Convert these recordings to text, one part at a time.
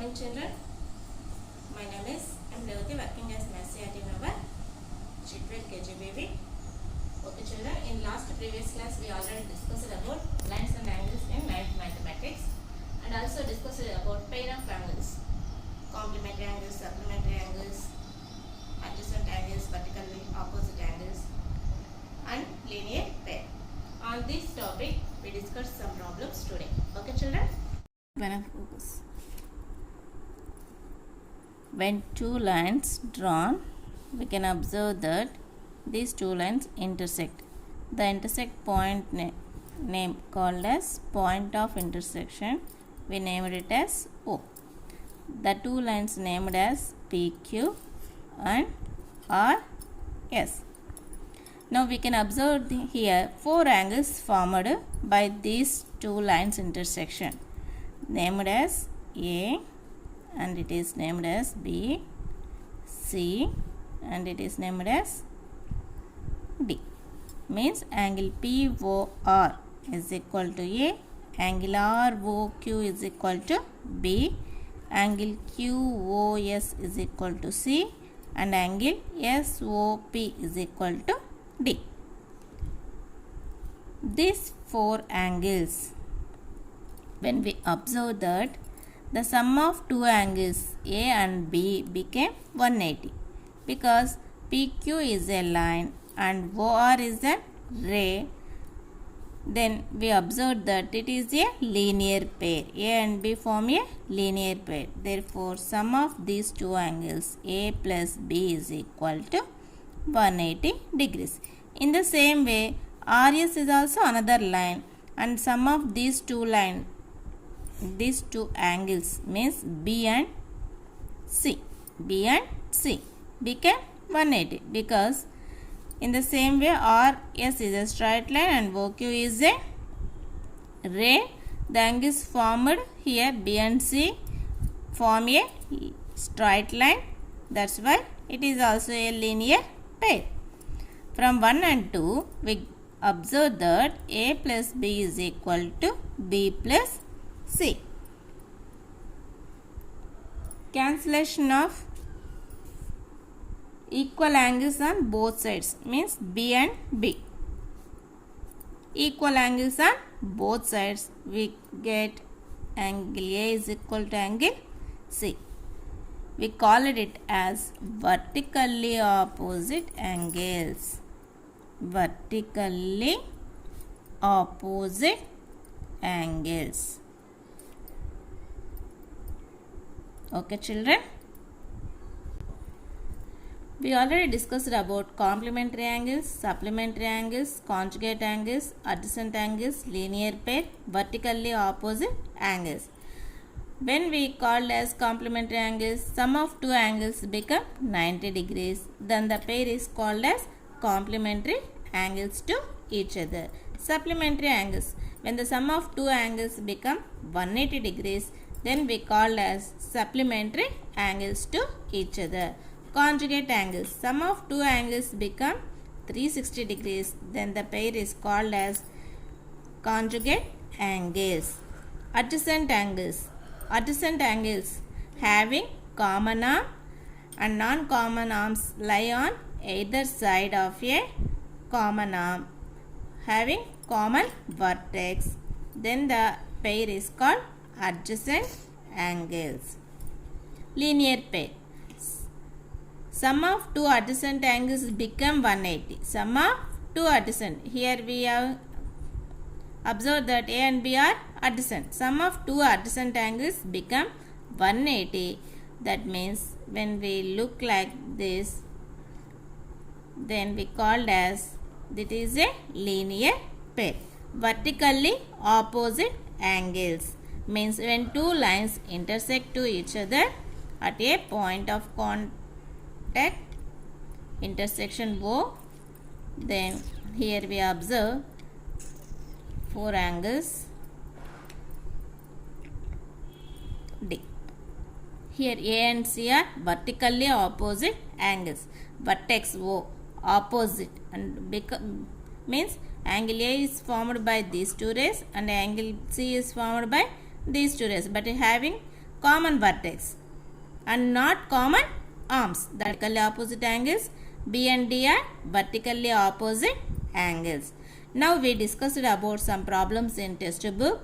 morning, children. My name is M. Revati, working as MACRT member, Chitwell KGBB. Okay, children. In last previous class, we already discussed about lines and angles in ninth mathematics, and also discussed about pair of angles, complementary angles, supplementary angles, adjacent angles, vertically opposite angles, and linear pair. On this topic, we discuss some problems today. Okay, children. When two lines drawn, we can observe that these two lines intersect. The intersect point name called as point of intersection, we named it as O. The two lines named as PQ and RS. Now we can observe here four angles formed by these two lines intersection, named as A, and it is named as B, C, and it is named as D. Means angle POR is equal to A, angle ROQ is equal to B, angle QOS is equal to C, and angle SOP is equal to D. These four angles, when we observe that the sum of two angles A and B became 180 because PQ is a line and OR is a ray. Then we observe that it is a linear pair. A and B form a linear pair. Therefore, sum of these two angles A plus B is equal to 180 degrees. In the same way, RS is also another line, and sum of these two angles means B and C became 180 because in the same way RS is a straight line and OQ is a ray. The angles formed here B and C form a straight line. That's why it is also a linear pair. From 1 and 2, we observe that A plus B is equal to B plus C. Cancellation of equal angles on both sides means B and B. Equal angles on both sides, we get angle A is equal to angle C. We called it as vertically opposite angles. Vertically opposite angles. Okay, children. We already discussed about complementary angles, supplementary angles, conjugate angles, adjacent angles, linear pair, vertically opposite angles. When we called as complementary angles, sum of two angles become 90 degrees. Then the pair is called as complementary angles to each other. Supplementary angles, when the sum of two angles become 180 degrees, then we called as supplementary angles to each other. Conjugate angles, sum of two angles become 360 degrees, then the pair is called as conjugate angles. Adjacent angles, having common arm and non-common arms lie on either side of a common arm, having common vertex, then the pair is called adjacent angles. Linear pair, sum of two adjacent angles become 180. Sum of two adjacent, here we have observed that A and B are adjacent. Sum of two adjacent angles become 180. That means when we look like this, then we called as that is a linear pair. Vertically opposite angles means when two lines intersect to each other at a point of contact, intersection O, then here we observe four angles D. Here A and C are vertically opposite angles. Vertex O opposite, and means angle A is formed by these two rays and angle C is formed by these two rays, but having common vertex and not common arms. The vertically opposite angles B and D are vertically opposite angles. Now we discussed about some problems in textbook.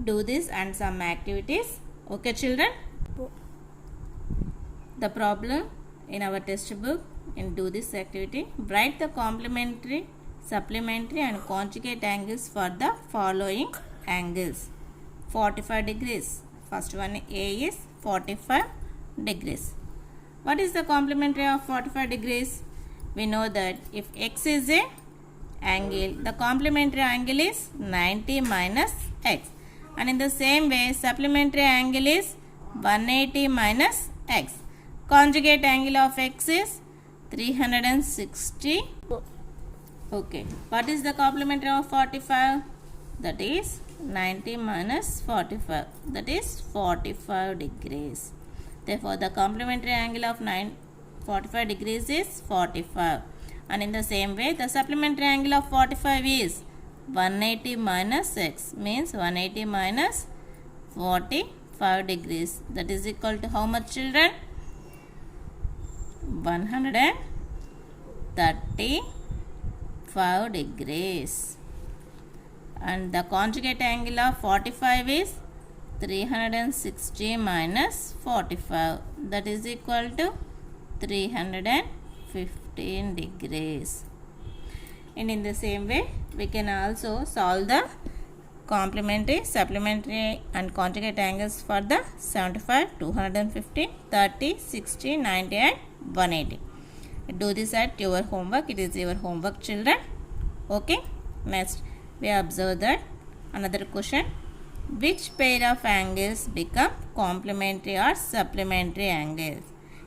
Do this and some activities. Okay children? The problem in our textbook, and do this activity. Write the complementary, supplementary and conjugate angles for the following angles. 45 degrees. First one A is 45 degrees. What is the complementary of 45 degrees? We know that if x is a angle, the complementary angle is 90 minus x. And in the same way, supplementary angle is 180 minus x. Conjugate angle of x is 360. Okay. What is the complementary of 45? That is 90 minus 45. That is 45 degrees. Therefore, the complementary angle of 45 degrees is 45. And in the same way, the supplementary angle of 45 is 180 minus x. Means 180 minus 45 degrees. That is equal to how much children? 135 degrees. And the conjugate angle of 45 is 360 minus 45. That is equal to 315 degrees. And in the same way, we can also solve the complementary, supplementary and conjugate angles for the 75, 250, 30, 60, 90 and 180. Do this at your homework. It is your homework children. Okay. Next, we observe that another question. Which pair of angles become complementary or supplementary angles?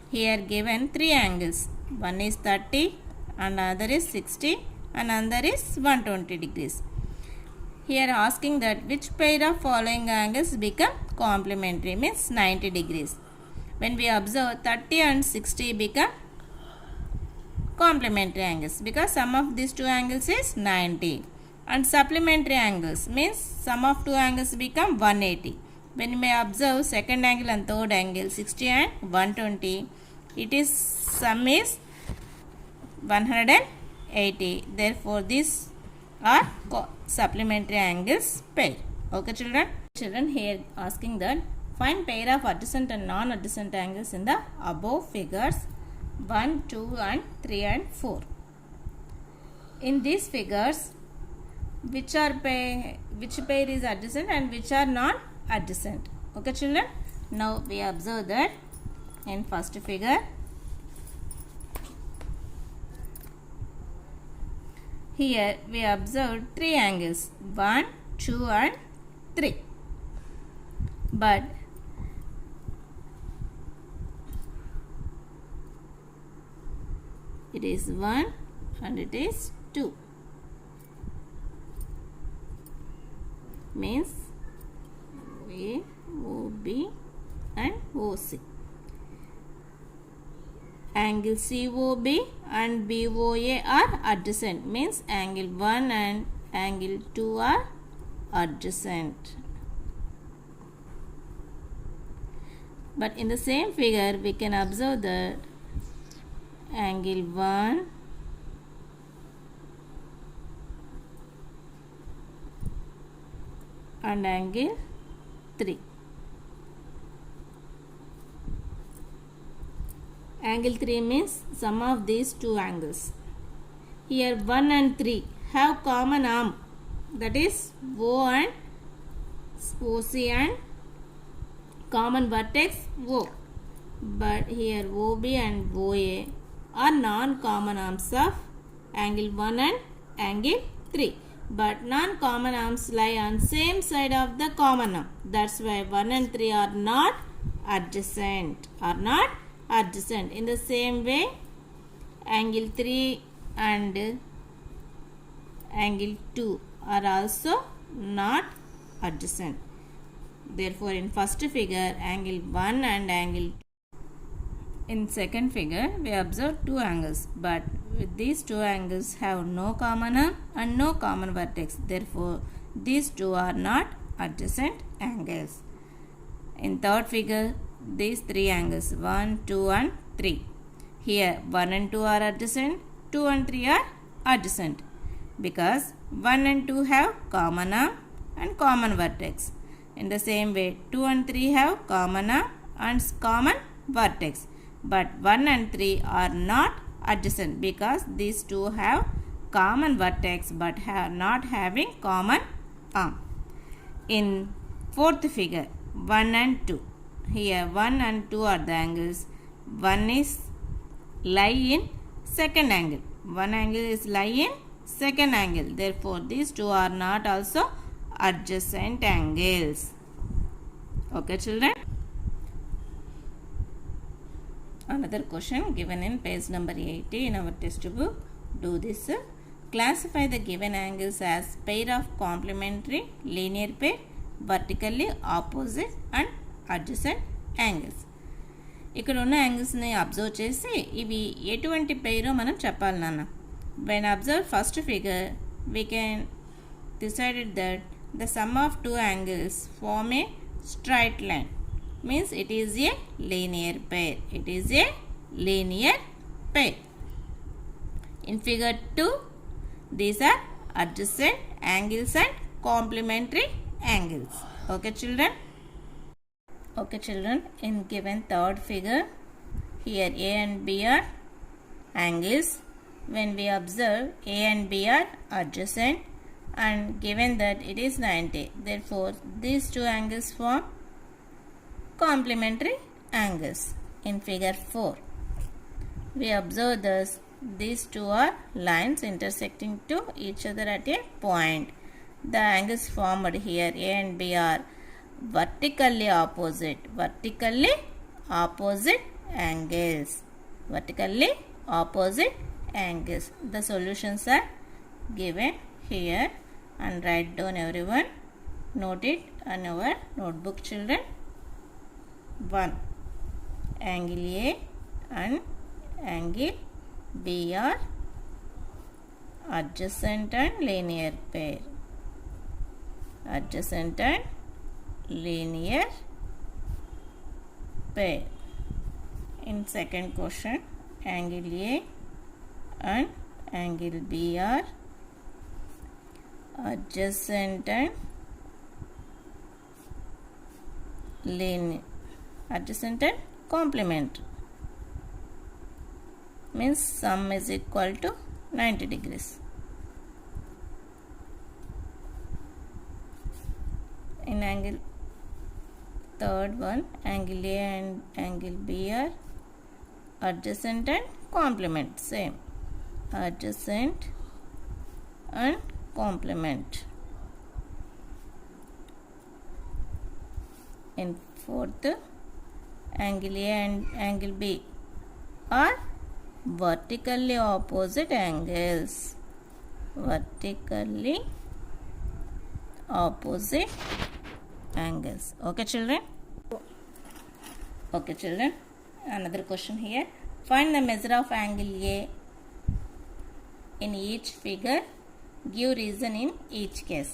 Here given three angles. One is 30, another is 60, another is 120 degrees. Here asking that which pair of following angles become complementary, means 90 degrees. When we observe 30 and 60 become complementary angles because sum of these two angles is 90. And supplementary angles means sum of two angles become 180. When we may observe second angle and third angle 60 and 120, it is sum is 180. Therefore, these are supplementary angles pair. Okay children? Children, here asking that find pair of adjacent and non-adjacent angles in the above figures 1, 2 and 3 and 4. In these figures, which pair is adjacent and which are non-adjacent. Okay children? Now we observe that in first figure, here we observe three angles 1, 2 and 3. But it is 1 and it is 2. Means A, O, B and OC. Angle COB and BOA are adjacent. Means angle 1 and angle 2 are adjacent. But in the same figure, we can observe that angle 1 and angle 3. Angle 3 means sum of these two angles. Here 1 and 3 have common arm, that is O and OC and common vertex O. But here OB and OA are non-common arms of angle 1 and angle 3. But non-common arms lie on same side of the common arm. That's why 1 and 3 are not adjacent. In the same way, angle 3 and angle 2 are also not adjacent. Therefore, in first figure, angle 1 and angle 2. In second figure, we observe two angles, but these two angles have no common arm and no common vertex. Therefore, these two are not adjacent angles. In third figure, these three angles 1, 2 and 3. Here 1 and 2 are adjacent, 2 and 3 are adjacent because 1 and 2 have common arm and common vertex. In the same way 2 and 3 have common arm and common vertex, but 1 and 3 are not adjacent because these two have common vertex but not having common arm. In fourth figure 1 and 2, here 1 and 2 are the angles. One is lie in second angle, one angle is lie in second angle, therefore these two are not also adjacent angles. Okay children. Another question given in page number 80 in our textbook. Do this. Classify the given angles as pair of complementary linear pair, vertically opposite and adjacent angles. ఇక్కడ ఉన్న యాంగిల్స్ని observe చేసి ఇవి ఎటువంటి పేరో మనం చెప్పాలి నాన్న. When observe first figure we can decided that the sum of two angles form a straight line, means it is a linear pair. It is a linear pair. In figure 2, these are adjacent angles and complementary angles. Okay children. Okay children, in given third figure, here A and B are angles. When we observe A and B are adjacent and given that it is 90, therefore these two angles form complementary angles. In figure 4, we observe these two are lines intersecting to each other at a point. The angles formed here A and B are vertically opposite angles. Vertically opposite angles. The solutions are given here and write down everyone. Note it on our notebook children. 1. Angle A and angle B are adjacent and linear pair. Adjacent and linear pair. In second question, angle A and angle B are adjacent and linear. Adjacent and complementary, means sum is equal to 90 degrees. In angle third one, angle A and angle B are adjacent and complement, same, adjacent and complement. In fourth, angle A and angle B are vertically opposite angles. Vertically opposite angles. Okay children. Okay children. Another question here. Find the measure of angle A in each figure. Give reason in each case.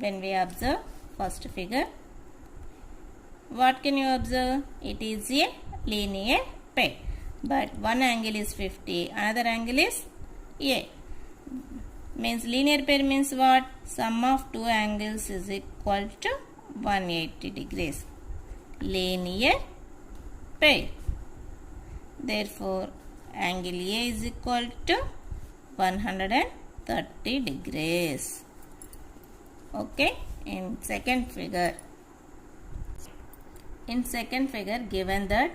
When we observe first figure, what can you observe? It is a linear pair, but one angle is 50, another angle is A. Means linear pair means what? Sum of two angles is equal to 180 degrees. Linear pair. Therefore, angle A is equal to 130 degrees. Okay. In second figure, given that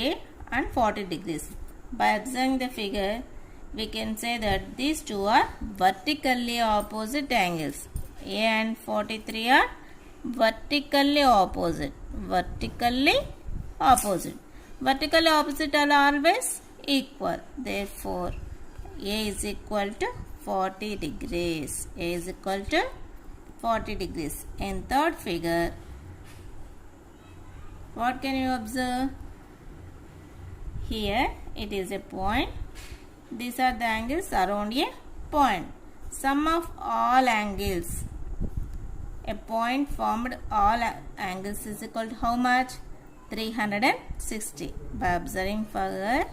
A and 40 degrees. By observing the figure, we can say that these two are vertically opposite angles. A and 43 are vertically opposite. Vertically opposite. Vertically opposite are always equal. Therefore, A is equal to 40 degrees. A is equal to 40 degrees. In third figure, what can you observe? Here it is a point. These are the angles around a point. Sum of all angles A point formed all angles is equal to how much? 360. By observing further,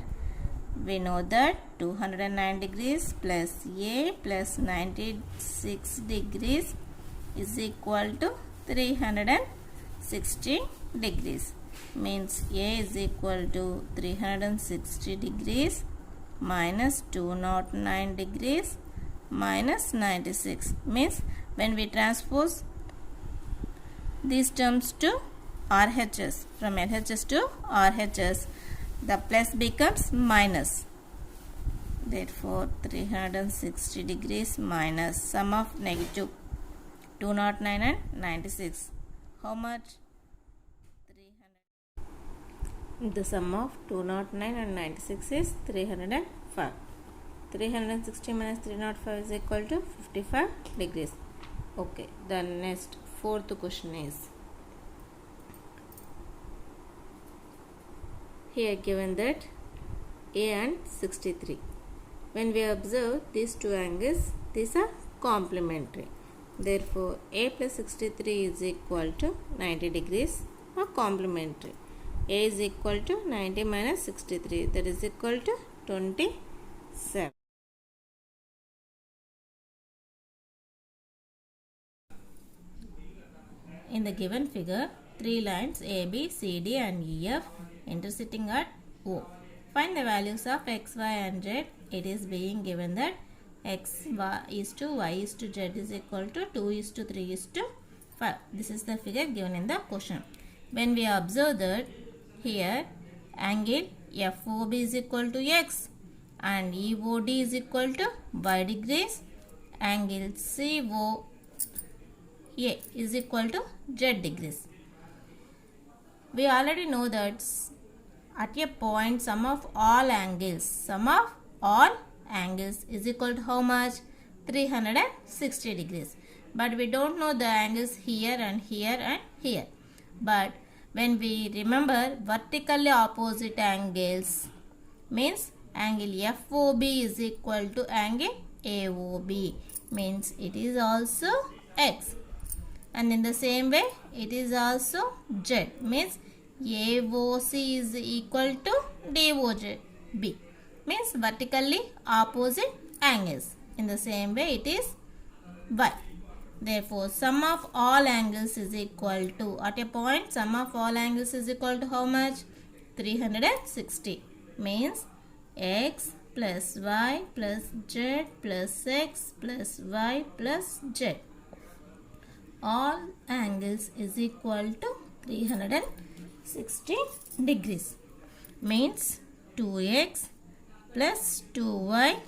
we know that 209 degrees plus A plus 96 degrees is equal to 360 degrees. Means A is equal to 360 degrees minus 209 degrees minus 96. Means when we transpose these terms to RHS, from LHS to RHS, the plus becomes minus. Therefore 360 degrees minus sum of negative 209 and 96. How much? 300. The sum of 209 and 96 is 305. 360 minus 305 is equal to 55 degrees. Okay, the next fourth question is, here given that A and 63. When we observe these two angles, these are complementary. Therefore, A plus 63 is equal to 90 degrees or complementary. A is equal to 90 minus 63, that is equal to 27. In the given figure, three lines A, B, C, D and E, F intersecting at O. Find the values of X, Y and Z. It is being given that X is to Y is to Z is equal to 2 is to 3 is to 5. This is the figure given in the question. When we observe that here angle FOB is equal to X and EOD is equal to Y degrees, angle COA is equal to Z degrees. We already know that at a point sum of all angles is equal to how much? 360 degrees. But we don't know the angles here and here and here. But when we remember vertically opposite angles, means angle FOB is equal to angle AOB, means it is also X. And in the same way, it is also Z, means AOC is equal to DOB, means vertically opposite angles. In the same way, it is Y. Therefore, sum of all angles is equal to, at a point, sum of all angles is equal to how much? 360, means X plus Y plus Z plus X plus Y plus Z. All angles is equal to 360 degrees, means 2x plus 2y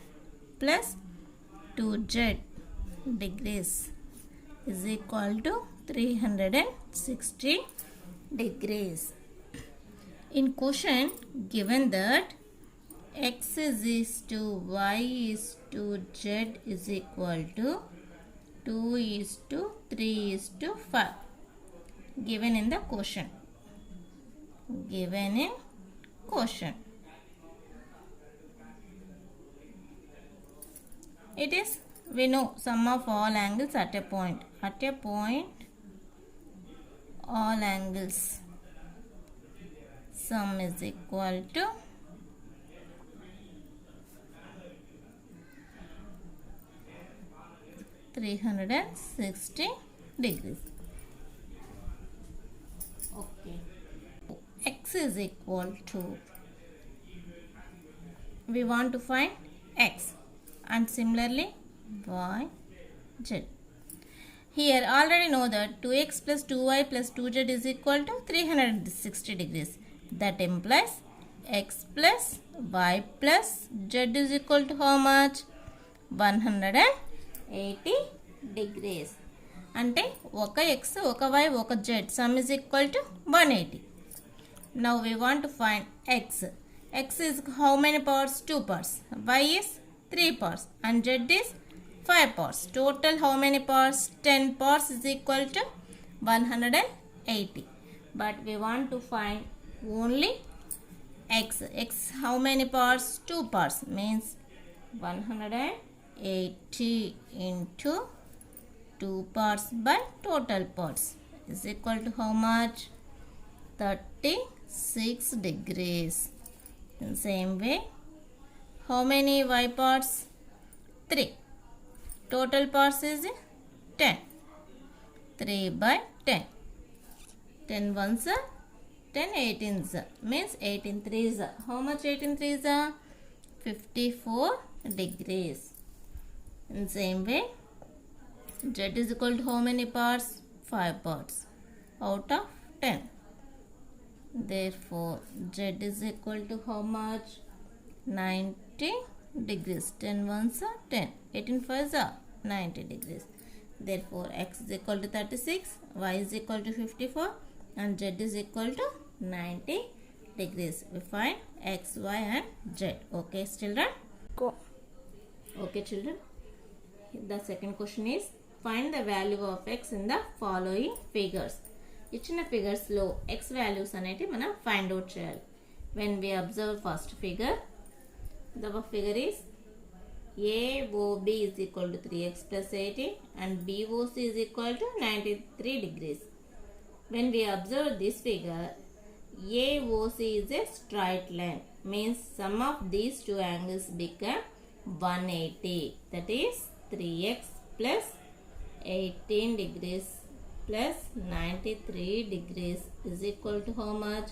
plus 2z degrees is equal to 360 degrees. In question given that x is to y is to z is equal to 2 is to 3 is to 5, given in the question. Given in question. It is, we know sum of all angles at a point. At a point, all angles sum is equal to 360 degrees. Okay. X is equal to, we want to find x, and similarly y, z. Here already know that 2x plus 2y plus 2z is equal to 360 degrees. That implies x plus y plus z is equal to how much? 180 degrees. అంటే ఒక x, ఒక y, ఒక z, sum is equal to 180. Now we want to find x. X is how many parts? 2 parts. Y is 3 parts and z is 5 parts. Total how many parts? 10 parts is equal to 180. But we want to find only x. X how many parts? 2 parts, means 180 into 2 parts by total parts is equal to how much? 36 degrees. In same way, how many y parts? 3. Total parts is 10. 3 by 10. 10 ones are 10 18s means 18 threes. How much 18 threes are? 54 degrees. In same way, z is equal to how many parts? 5 parts out of 10. Therefore, z is equal to how much? 90 degrees. 10 ones are 10. 18 fives are 90 degrees. Therefore, x is equal to 36, y is equal to 54 and z is equal to 90 degrees. We find x, y and z. Okay, children? Go. Okay, children. The second question is find the value of x in the following figures. ఇచ్చిన ఫిగర్స్లో x values అనేవి మనం find out చేయాలి. When we observe first figure, the figure is AOB is equal to 3x plus 80 and BOC is equal to 93 degrees. When we observe this figure, AOC is a straight line, means sum of these two angles become 180. That is 3x plus 18 degrees plus 93 degrees is equal to how much?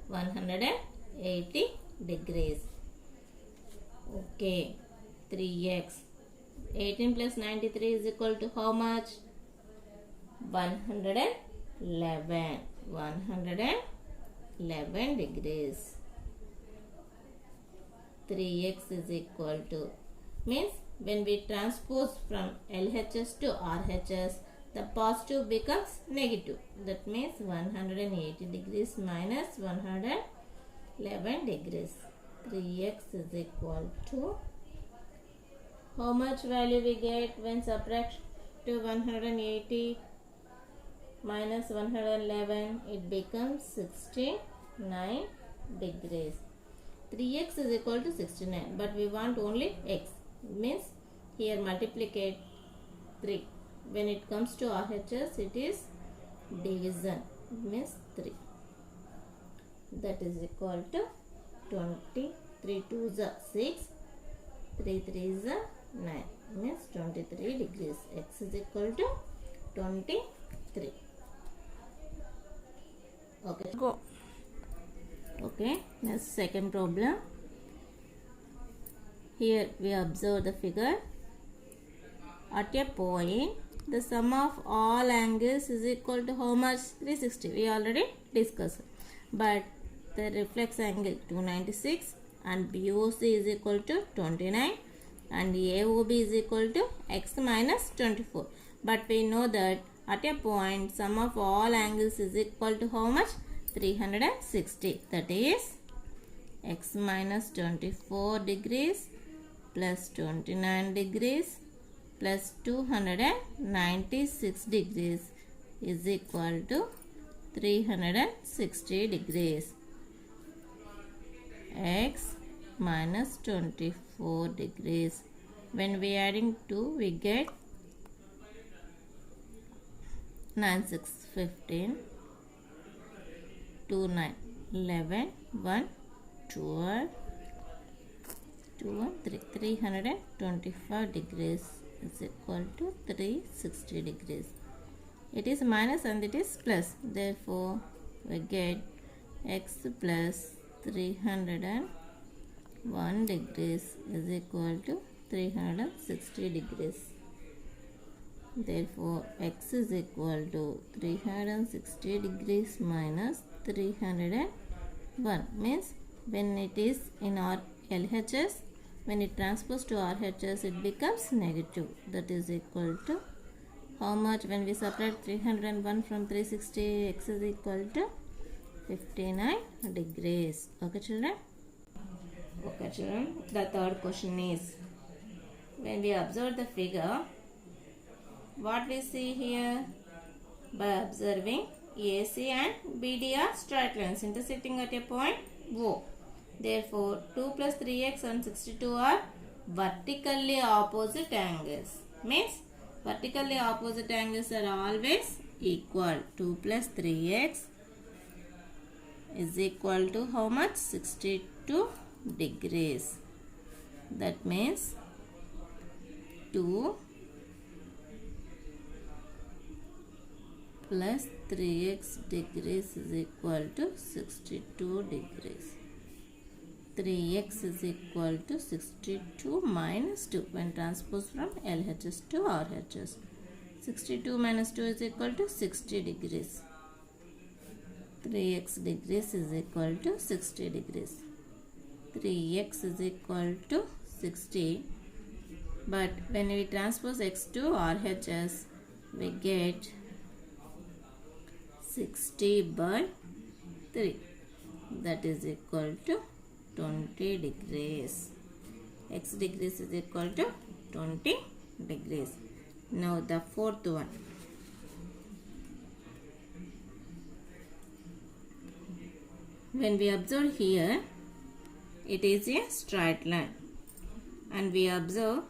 180 degrees. Okay, 3x 18 plus 93 is equal to how much? 111 degrees. 3x is equal to, means when we transpose from LHS to RHS, the positive becomes negative. That means 180 degrees minus 111 degrees. 3x is equal to, how much value we get when subtract to 180 minus 111? It becomes 69 degrees. 3x is equal to 69, but we want only x. Means here multiplicate 3. When it comes to RHS, it is division, means 3. That is equal to 20. 3 2s are 6, 3 3s are 9, means 23 degrees. X is equal to 23. Okay. Go. Okay, next second problem. Here we observe the figure. At a point, the sum of all angles is equal to how much? 360. We already discussed. But the reflex angle 296 and BOC is equal to 29 and AOB is equal to x minus 24. But we know that at a point, sum of all angles is equal to how much? 360. That is x minus 24 degrees plus 29 degrees plus 296 degrees is equal to 360 degrees. X minus 24 degrees. When we adding 2, we get 9 6 15, 2 9 11, 1 12, 2 1 3. 325 degrees is equal to 360 degrees. It is minus and it is plus. Therefore, we get x plus 301 degrees is equal to 360 degrees. Therefore, x is equal to 360 degrees minus 301, means when it is in our LHS, when it transposes to RHS, it becomes negative. That is equal to how much? When we subtract 301 from 360, x is equal to 59 degrees. Okay, children? Okay, children. The third question is, when we observe the figure, what we see here? By observing AC and BD are straight lines intersecting at a point O. Therefore, 2 plus 3x and 62 are vertically opposite angles. Means Vertically opposite angles are always equal. 2 plus 3x is equal to how much? 62 degrees. That means 2 plus 3x degrees is equal to 62 degrees. 3x is equal to 62 minus 2 when transposed from LHS to RHS. 62 minus 2 is equal to 60 degrees. 3x degrees is equal to 60 degrees. 3x is equal to 60, but when we transpose x to RHS, we get 60 by 3, that is equal to 20 degrees. X degrees is equal to 20 degrees. Now the fourth one. When we observe here, it is a straight line, and we observe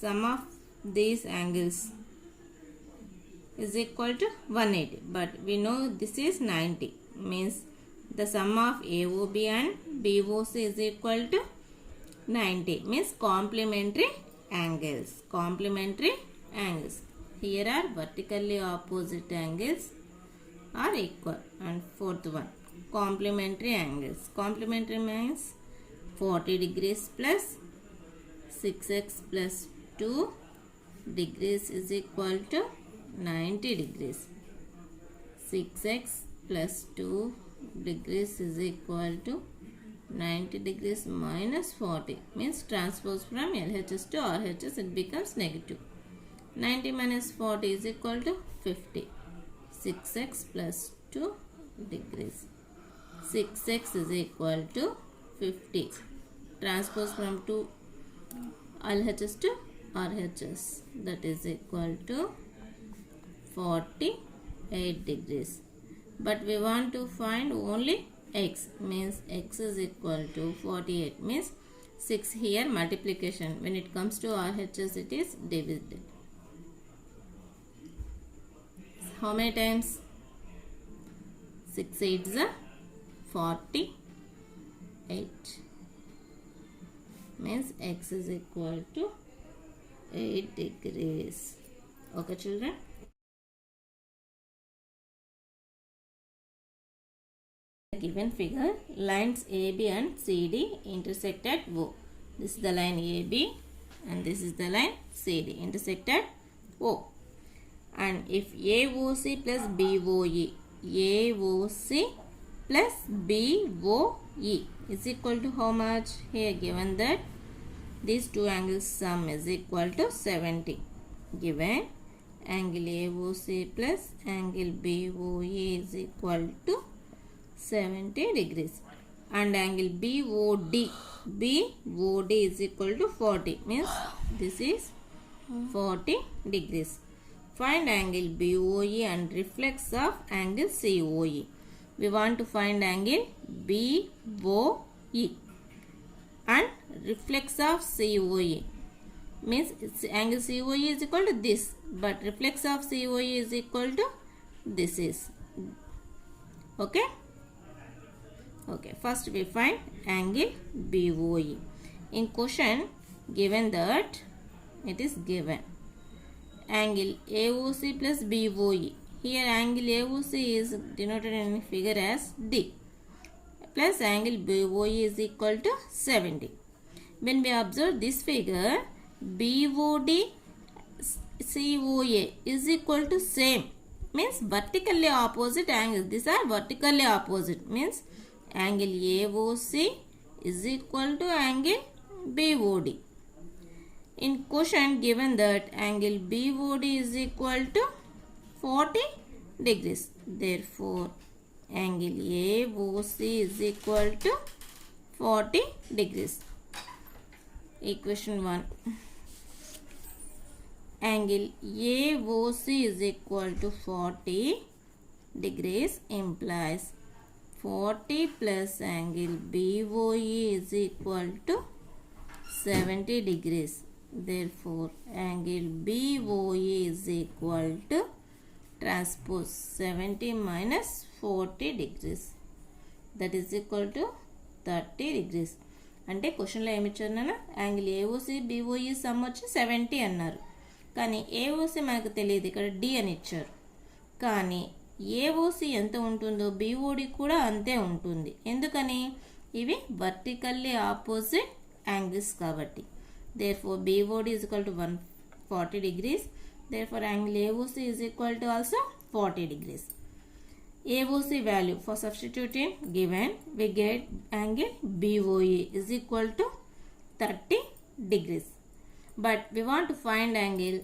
sum of these angles is equal to 180, but we know this is 90, means the sum of AOB and BOC is equal to 90, means complementary angles. Complementary angles. Here are vertically opposite angles are equal. And fourth one, complementary angles. Complementary means 40 degrees plus 6x plus 2 degrees is equal to 90 degrees. 6x plus 2 degrees is equal to 90 degrees minus 40, means transpose from LHS to RHS, it becomes negative. 90 minus 40 is equal to 50. 6x plus 2 degrees. 6x is equal to 50. Transpose from LHS to RHS, that is equal to 48 degrees. But we want to find only x, means x is equal to 48, means 6 here multiplication. When it comes to RHS, it is divided. How many times? 6 8s are 48, means x is equal to 8 degrees. Okay children? Given figure, lines AB and CD intersect at O. This is the line AB and this is the line CD, intersect at O. And if AOC plus BOE, AOC plus BOE is equal to how much? Here given that these two angles sum is equal to 70. Given angle AOC plus angle BOE is equal to 70 degrees, and angle BOD is equal to 40, means this is 40 degrees. Find angle BOE and reflex of angle COE. We want to find angle BOE and reflex of COE, means angle COE is equal to this, but reflex of COE is equal to this is. Okay? Okay, first we find angle BOE. In question given that it is given angle AOC plus BOE. Here angle AOC is denoted in figure as D plus angle BOE is equal to 70. When we observe this figure, BOD COA is equal to same, means vertically opposite angles. These are vertically opposite, means angle AOC is equal to angle BOD. In question given that angle BOD is equal to 40 degrees. Therefore, angle AOC is equal to 40 degrees. Equation 1. Angle AOC is equal to 40 degrees implies 40 plus angle BOE is equal to 70 degrees. Therefore, angle BOE is equal to transpose 70 minus 40 degrees. That is equal to 30 degrees. అంటే క్వశ్చన్లో ఏమి ఇచ్చారు నాన్న, angle AOC BOE some వచ్చి 70 అన్నారు. కానీ AOC మనకు తెలియదు, ఇక్కడ డి అని ఇచ్చారు. కానీ ఏఓసి ఎంత ఉంటుందో బీఓడి కూడా అంతే ఉంటుంది. ఎందుకని? ఇవి వర్టికల్లీ ఆపోజిట్ యాంగిల్స్ కాబట్టి. Therefore, BOD is equal to 140 degrees. Therefore, angle AOC is equal to also 40 degrees. AOC value for substituting given, we get angle BOE is equal to 30 degrees. But we want to find angle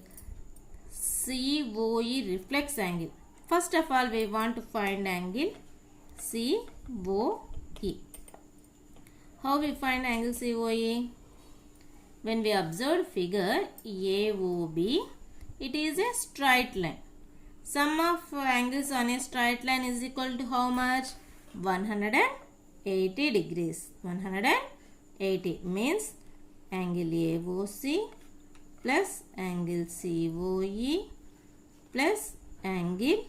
COE reflex angle. First of all, we want to find angle COE. How we find angle COE? When we observe figure AOB, it is a straight line. Sum of angles on a straight line is equal to how much? 180 degrees. 180 means angle AOC plus angle COE plus angle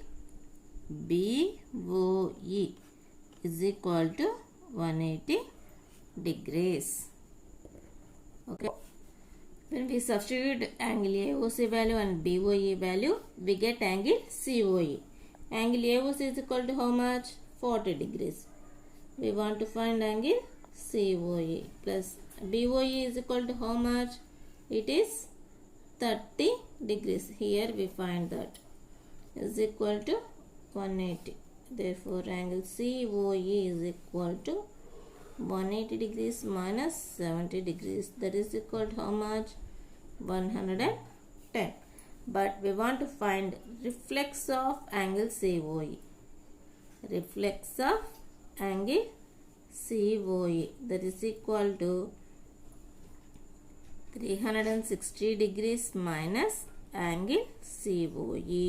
BOE is equal to 180 degrees. Okay. When we substitute angle AOC value and BOE value, we get angle COE. Angle AOC is equal to how much? 40 degrees. We want to find angle COE plus BOE is equal to how much? It is 30 degrees. Here we find that is equal to 180. Therefore, angle COE is equal to 180 degrees minus 70 degrees. That is equal to how much? 110. But we want to find reflex of angle COE. Reflex of angle COE. That is equal to 360 degrees minus angle COE.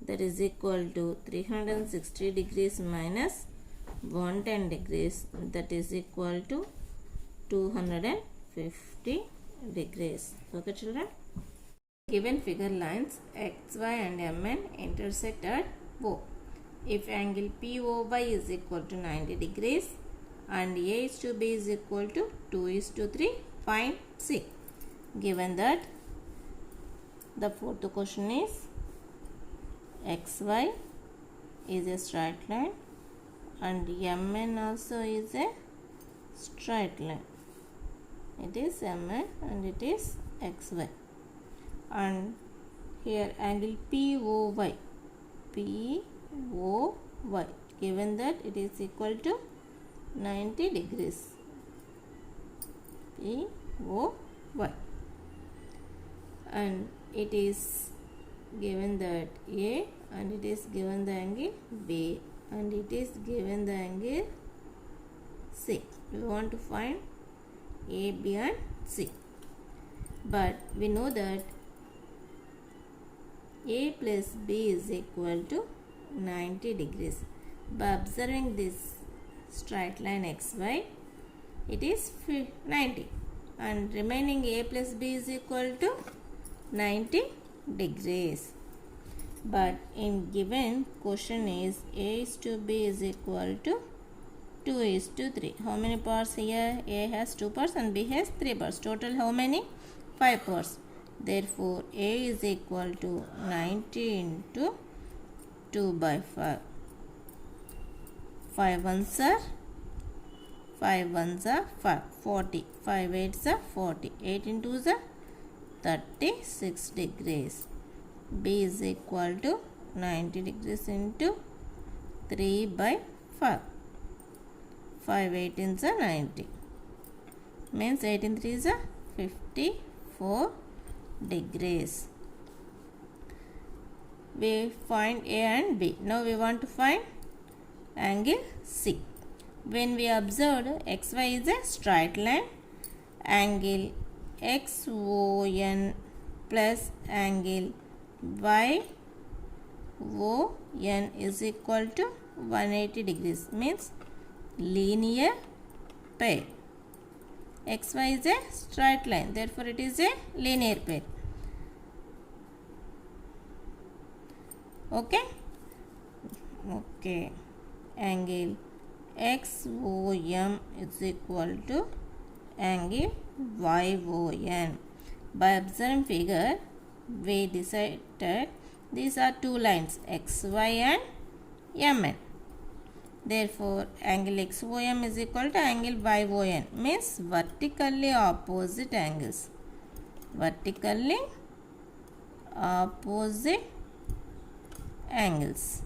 That is equal to 360 degrees minus 110 degrees, that is equal to 250 degrees. Okay children, given figure lines XY and MN intersect at O. If angle POY is equal to 90 degrees and A is to B is equal to 2:3, find C. Given that the fourth question is XY is a straight line and MN also is a straight line. It is MN and it is XY. And here angle POY. Given that it is equal to 90 degrees. POY. And it is given that A and it is given the angle B. And it is given the angle C. We want to find A, B and C. But we know that A plus B is equal to 90 degrees. By observing this straight line XY, it is 90. And remaining A plus B is equal to 90 degrees. But in given question is A is to B is equal to 2:3. How many parts here? A has 2 parts and B has 3 parts. Total how many? 5 parts. Therefore, A is equal to 90 into 2/5. 5 ones are 5, 40. 5 8s are 40. 8 into 2s are 36 degrees. B is equal to 90 degrees into 3/5. 5 18s are 90. Means 18 3s are 54 degrees. We find A and B. Now we want to find angle C. When we observed XY is a straight line, angle XON plus angle YON is equal to 180 degrees, means linear pair. xy is a straight line, therefore it is a linear pair. Okay. Angle XOM is equal to angle YON. By observing figure, we decided these are two lines XY and MN. Therefore, angle XOM is equal to angle YON, means vertically opposite angles. Vertically opposite angles.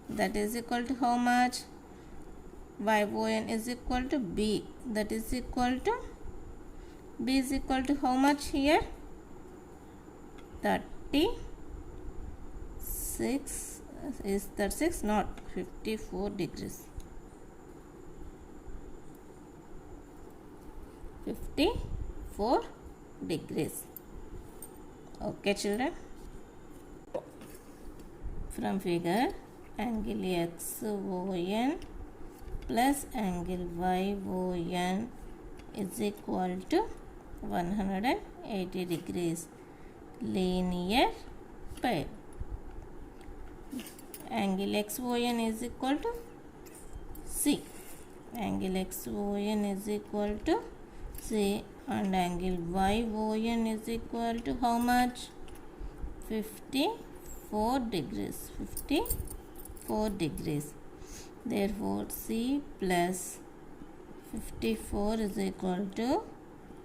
That is equal to how much? YON is equal to B. That is equal to B is equal to how much here? 36 is 36, not 54 degrees. 54 degrees. Okay, children. From figure, angle XON plus angle YON is equal to 180 degrees. Linear pair. Angle XON is equal to C. Angle XON is equal to C and angle YON is equal to how much? 54 degrees. 54 degrees. Therefore, C plus 54 is equal to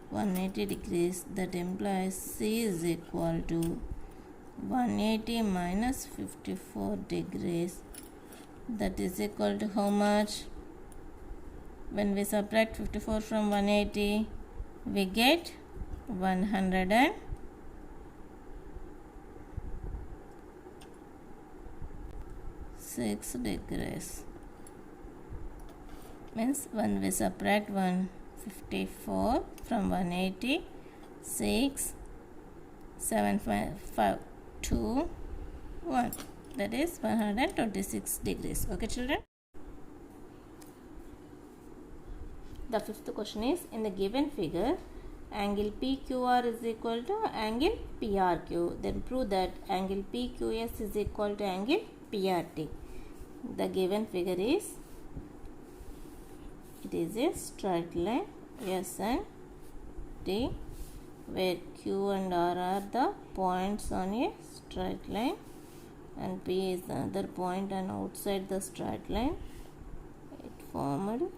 180 degrees. That implies C is equal to 180 minus 54 degrees. That is equal to how much? When we subtract 54 from 180, we get 106 degrees. Means when we subtract 154 from 180, 6, 7, 5, 2, 1. That is 126 degrees. Okay, children. The fifth question is, in the given figure, angle PQR is equal to angle PRQ. Then prove that angle PQS is equal to angle PRT. The given figure is, it is a straight line S and T, where Q and R are the points on a straight line and P is the other point and outside the straight line. It formed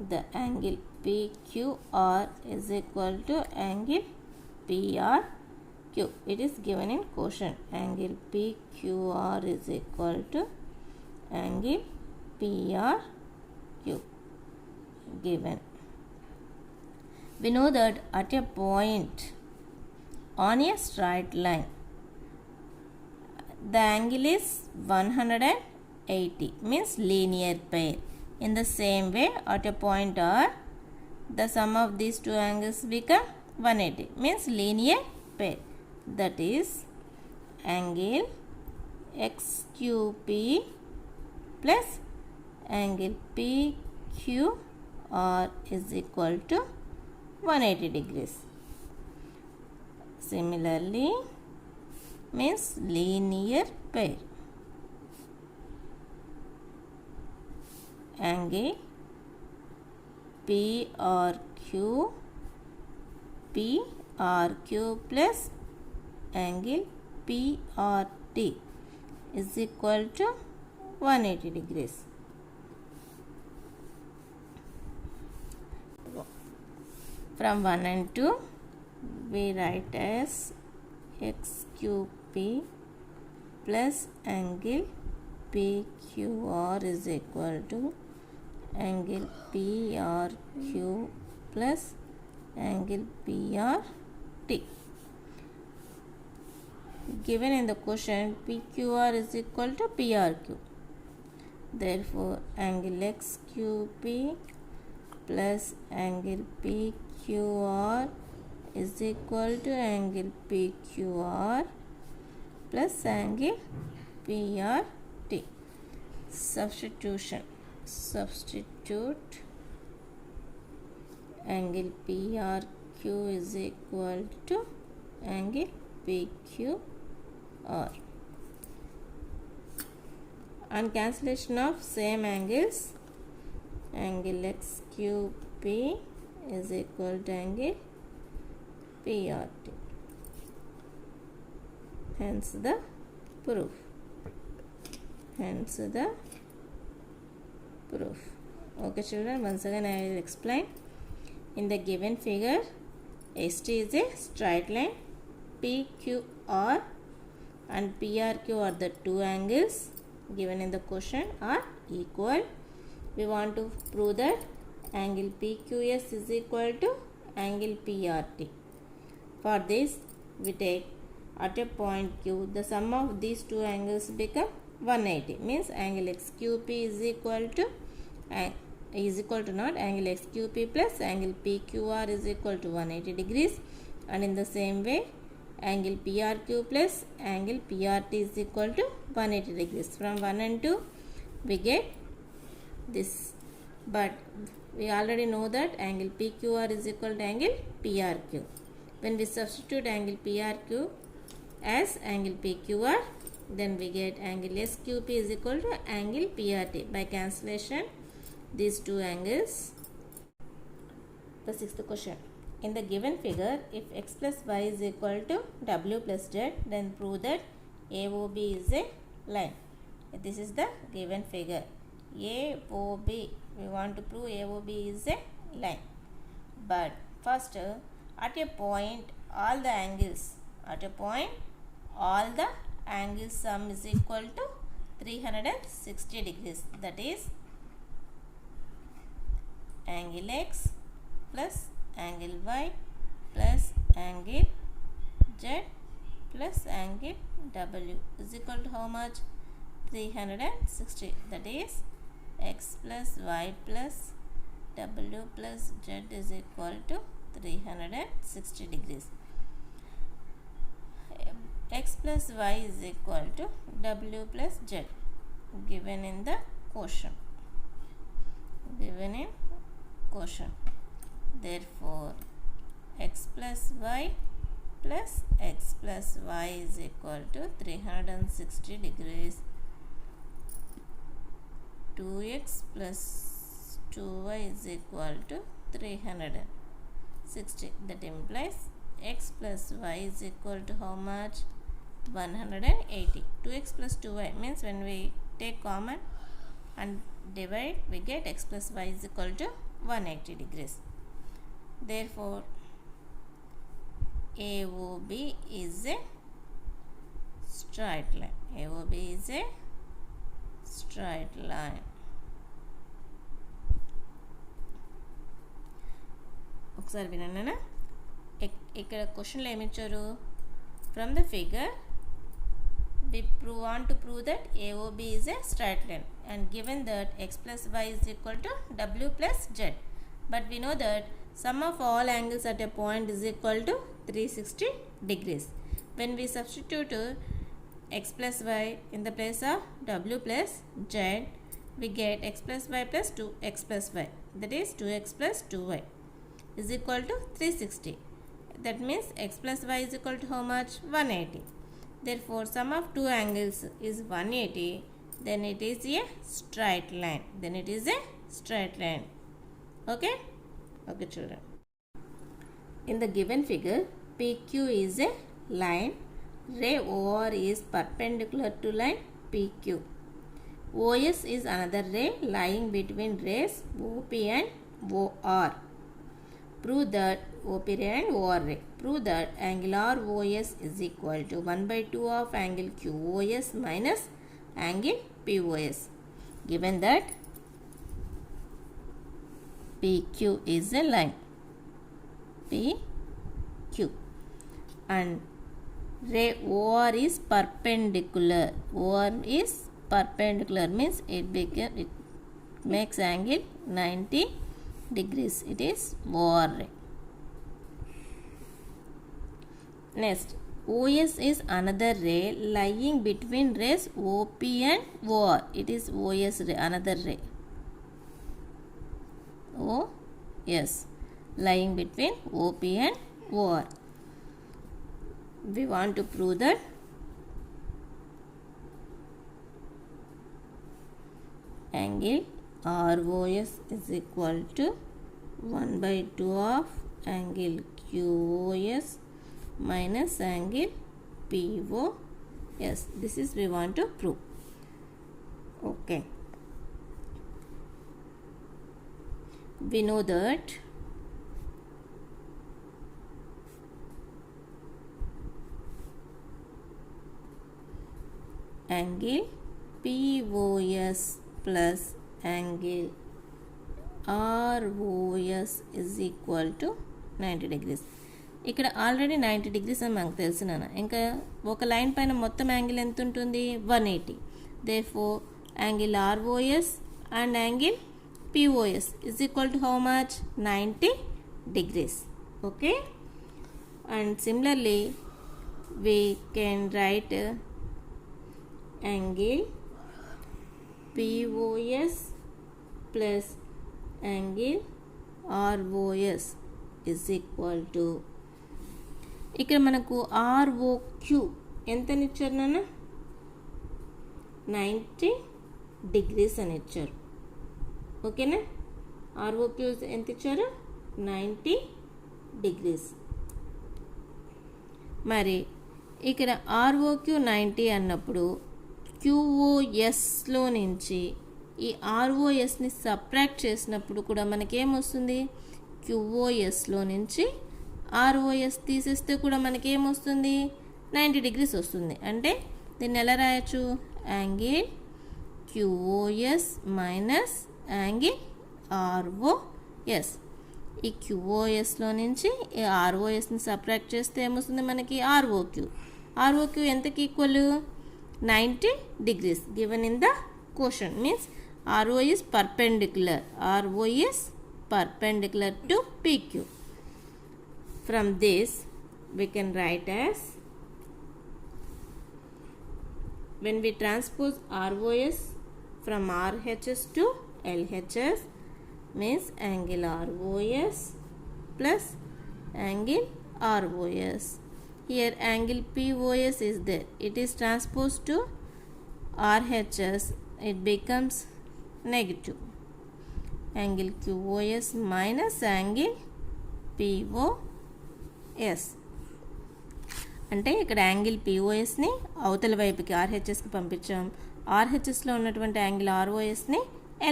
the angle PQR is equal to angle PRQ. It is given in question. Angle PQR is equal to angle PRQ. Given. We know that at a point on a straight line, the angle is 180, means linear pair. In the same way, at a point R, the sum of these two angles become 180, means linear pair. That is angle XQP plus angle PQR is equal to 180 degrees. Similarly, means linear pair. Angle PRQ plus angle PRT is equal to 180 degrees. From 1 and 2, we write as XQP plus angle PQR is equal to angle PRQ plus angle PRT. Given in the question, PQR is equal to PRQ. Therefore, angle XQP plus angle PQR is equal to angle PQR plus angle PRT. Substitute angle PRQ is equal to angle PQR. On cancellation of same angles, angle XQP is equal to angle PRT. Hence the proof. Okay children, once again I will explain. In the given figure, ST is a straight line, PQR and PRQ are the two angles given in the question are equal. We want to prove that angle PQS is equal to angle PRT. For this, we take at a point Q, the sum of these two angles become 180. Means angle XQP is equal to angle XQP plus angle PQR is equal to 180 degrees. And in the same way, angle PRQ plus angle PRT is equal to 180 degrees. From 1 and 2, we get this. But we already know that angle PQR is equal to angle PRQ. When we substitute angle PRQ as angle PQR, then we get angle SQP is equal to angle PRT. By cancellation, these two angles. The sixth question. In the given figure, if x plus y is equal to w plus z, then prove that AOB is a line. This is the given figure. AOB, we want to prove AOB is a line. But first, at a point, all the angles sum is equal to 360 degrees. That is angle X plus angle Y plus angle Z plus angle W is equal to how much? 360. That is X plus Y plus W plus Z is equal to 360 degrees. X plus Y is equal to W plus Z given in the question. Therefore, x plus y is equal to 360 degrees. 2x plus 2y is equal to 360. That implies x plus y is equal to how much? 180. 2x plus 2y means when we take common and divide, we get x plus y is equal to 180 degrees. Therefore, AOB is a straight line. AOB is a straight line. ఒకసారి వినండి. ఇక్కడ క్వశ్చన్లో ఏమి ఇచ్చారు? From the figure, we want to prove that AOB is a straight line, and given that x plus y is equal to w plus z. But we know that sum of all angles at a point is equal to 360 degrees. When we substitute x plus y in the place of w plus z, we get x plus y plus 2x plus y. That is 2x plus 2y is equal to 360. That means x plus y is equal to how much? 180. Therefore, sum of two angles is 180. Then it is a straight line. Okay? Okay, children. In the given figure, PQ is a line. Ray OR is perpendicular to line PQ. OS is another ray lying between rays OP and OR. Prove that OP ray and OR ray. Prove that angle ROS is equal to 1 by 2 of angle QOS minus angle POS. Given that PQ is a line, PQ, and ray OR is perpendicular. OR is perpendicular means it makes angle 90 degrees. It is OR ray. Next, OS is another ray lying between rays OP and OR. It is OS ray, another ray. OS lying between OP and OR. We want to prove that angle ROS is equal to 1 by 2 of angle QOS minus angle POS. This is we want to prove. Okay. We know that angle POS plus angle ROS is equal to 90 degrees. ఇక్కడ already 90 degrees అని మనకు తెలుసు నాన్న. ఇంకా ఒక line పైన మొత్తం angle ఎంత ఉంటుంది? 180. Therefore angle ROS and angle POS is equal to how much? 90 degrees. Okay. And similarly we can write angle POS plus angle ROS is equal to, ఇక్కడ మనకు ROQ ఎంత ఇచ్చారు నాన్న? 90 డిగ్రీస్ అని ఇచ్చారు. ఓకేనా? ROQ ఎంత ఇచ్చారు? 90 డిగ్రీస్. మరి ఇక్కడ ROQ 90 అన్నప్పుడు QOSలో నుంచి ఈ ROSని సబ్ట్రాక్ట్ చేసినప్పుడు కూడా మనకేమొస్తుంది? QOSలో నుంచి ROS తీసేస్తే కూడా మనకేమొస్తుంది? 90 డిగ్రీస్ వస్తుంది. అంటే దీన్ని ఎలా రాయొచ్చు? Angle QOS minus angle ROS. ఈ QOSలో నుంచి ఈ ROSని సబ్ట్రాక్ట్ చేస్తే ఏమొస్తుంది మనకి? ROQ. ROQ ఎంతకి equal? 90 degrees given in the question. Means RO is perpendicular. RO is perpendicular to PQ. From this we can write as, when we transpose ROS from RHS to LHS, means angle ROS plus angle ROS. Here angle POS is there. It is transposed to RHS. It becomes negative. Angle QOS minus angle POS. అంటే ఇక్కడ angle POSని అవతల వైపుకి RHSకి పంపించాం. RHSలో ఉన్నటువంటి angle ROSని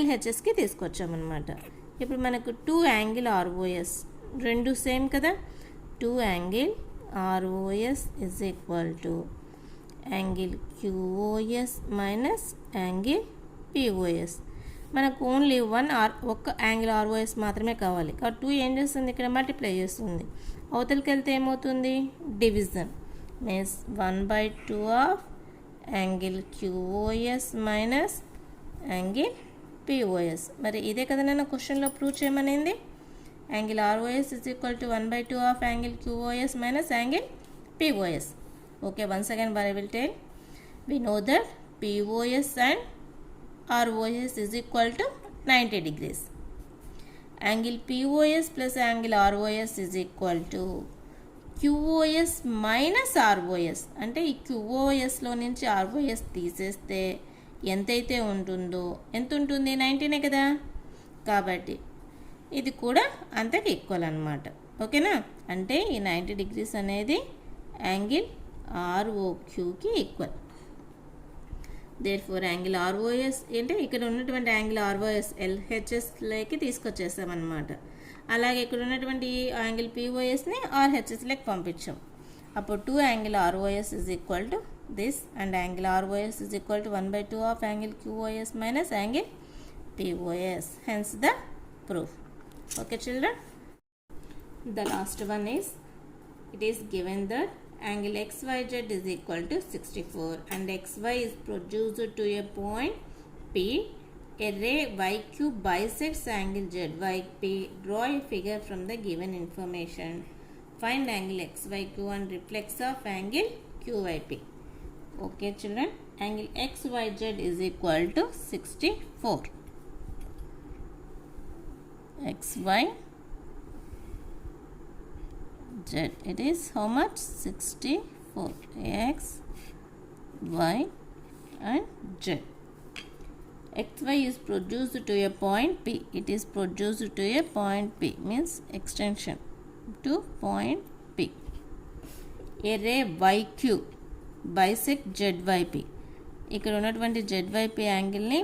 LHSకి తీసుకొచ్చామన్నమాట. ఇప్పుడు మనకు 2 angle ROS రెండు same కదా. 2 angle ROS is equal to angle QOS minus angle POS. మనకు ఓన్లీ ఒక్క యాంగిల్ ROS మాత్రమే కావాలి. కాబట్టి 2 ఏం చేస్తుంది? ఇక్కడ మల్టిప్లై చేస్తుంది. అవతలకి వెళ్తే ఏమవుతుంది? Division. Means 1 by 2 of angle QOS minus angle POS. మరి ఇదే కదా నేను క్వశ్చన్లో prove చేయమనింది. Angle ROS is equal to 1 by 2 of angle QOS minus angle POS. Okay, once again I will tell. We know that POS and ROS is equal to 90 degrees. Angle POS plus angle ROS is equal to QOS minus ROS. అంటే ఈ QOSలో నుంచి ROS తీసేస్తే ఎంతైతే ఉంటుందో, ఎంత ఉంటుంది? 90నే కదా. కాబట్టి ఇది కూడా అంతకి ఈక్వల్ అనమాట. ఓకేనా? అంటే ఈ 90 డిగ్రీస్ అనేది యాంగిల్ ROQకి ఈక్వల్. దేర్ఫోర్ యాంగిల్ ROS అంటే ఇక్కడ ఉన్నటువంటి యాంగిల్ ROS LHSలోకి తీసుకొచ్చేసామన్నమాట. అలాగే ఇక్కడ ఉన్నటువంటి యాంగిల్ POSని RHSలోకి పంపించాం. అప్పుడు 2 angle ROS is equal to this and angle ROS is equal to 1 by 2 of angle QOS minus angle POS. Hence the proof. Okay children, the last one is, it is given that angle XYZ is equal to 64 and XY is produced to a point P. A ray YQ bisects angle ZYP. Draw a figure from the given information. find angle XYQ and reflex of angle QYP. Okay children, angle XYZ is equal to 64. XYZ, it is how much? 64. X, Y and Z. XY is produced to a point P. It is produced to a point P, means extension to point P. A ray YQ bisect ZYP. ఇక్కడ ఉన్నటువంటి ZYP యాంగిల్ని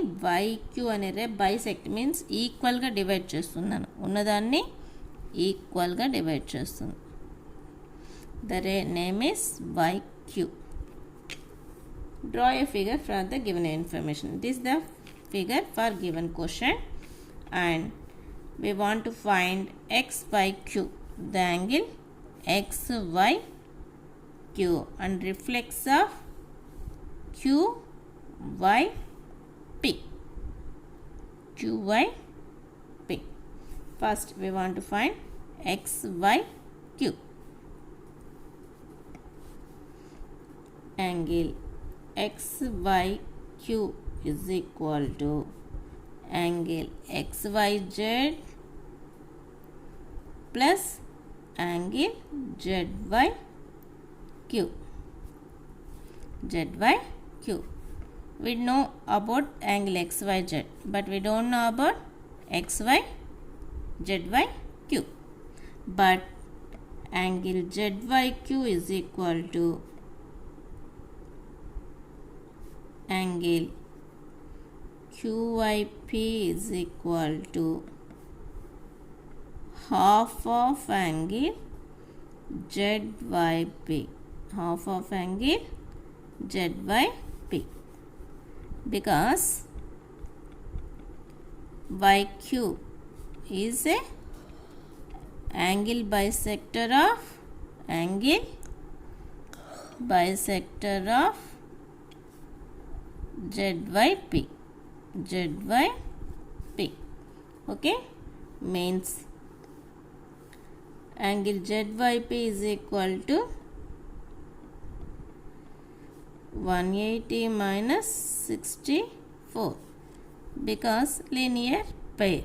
YQ అనే రే bisect means ఈక్వల్గా divide చేస్తున్నాను. ఉన్నదాన్ని ఈక్వల్గా divide చేస్తుంది. The ray name is YQ. Draw a figure for the given information. This is the figure for given question and we want to find XYQ, the angle XYQ and reflex of QYP. QYP. First we want to find XYQ. Angle XYQ is equal to angle XYZ plus angle ZYQ. ZYQ. We know about angle XYZ, but we don't know about ZYQ. But angle ZYQ is equal to angle QYP is equal to half of angle ZYP. Half of angle ZYP. Because YQ is a angle bisector of ZYP. Okay, means angle ZYP is equal to 180 minus 64 because linear pair.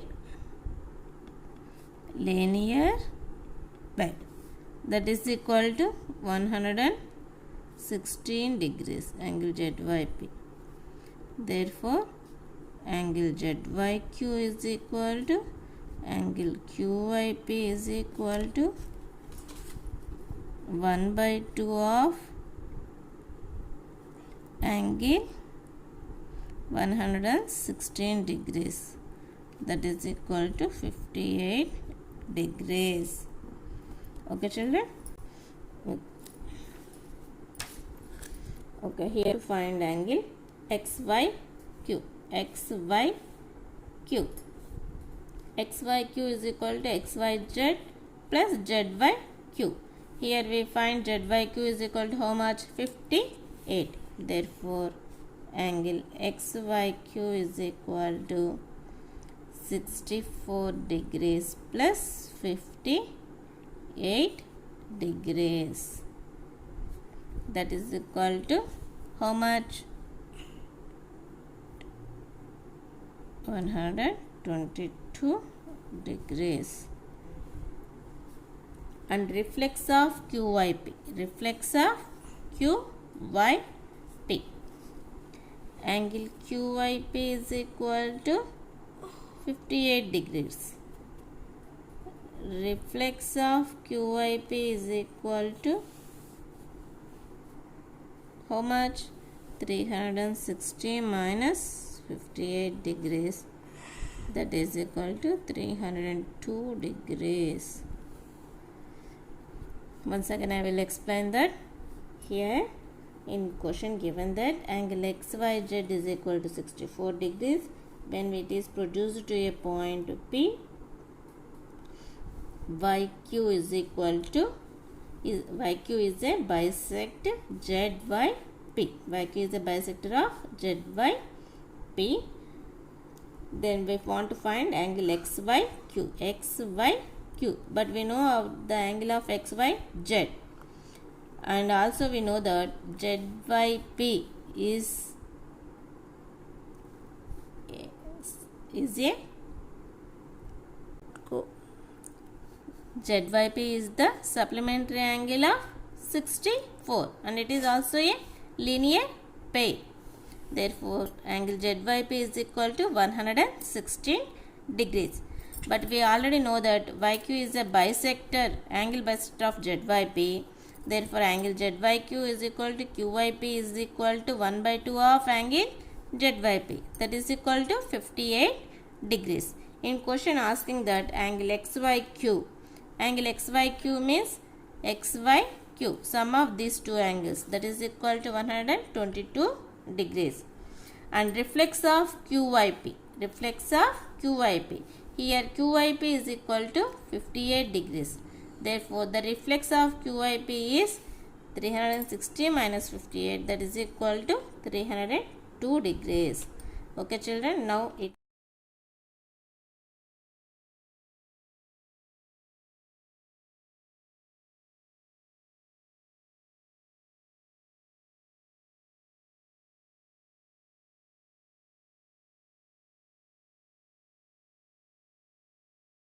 That is equal to 116 degrees angle ZYP. Therefore angle ZYQ is equal to angle QYP is equal to 1/2 of angle 116 degrees, that is equal to 58 degrees. Okay children. Okay, here to find angle XYQ. XYQ is equal to XYZ plus ZYQ. Here we find ZYQ is equal to how much? 58. Therefore angle XYQ is equal to 64 degrees plus 58 degrees. That is equal to how much? 122 degrees. And reflex of QYP. Angle QYP is equal to 58 degrees. Reflex of QYP is equal to how much? 360 minus 58 degrees, that is equal to 302 degrees. Once again I will explain that. Here in question given that angle XYZ is equal to 64 degrees when it is produced to a point P. YQ is equal to YQ is a bisect ZYP. YQ is a bisector of ZYP. Then we want to find angle XYQ. Q, but we know of the angle of XY Z, and also we know that ZYP is a ZYP is the supplementary angle of 64 and it is also a linear pair. Therefore, angle ZYP is equal to 116 degrees. But we already know that YQ is a bisector, angle bisector of ZYP. Therefore, angle ZYQ is equal to QYP is equal to 1 by 2 of angle ZYP. That is equal to 58 degrees. In question asking that angle XYQ. Angle XYQ means XYQ, sum of these two angles, that is equal to 122 degrees. And reflex of QYP. Reflex of QYP. Here QYP is equal to 58 degrees. Therefore, the reflex of QYP is 360 minus 58, that is equal to 302 degrees. Okay children, now it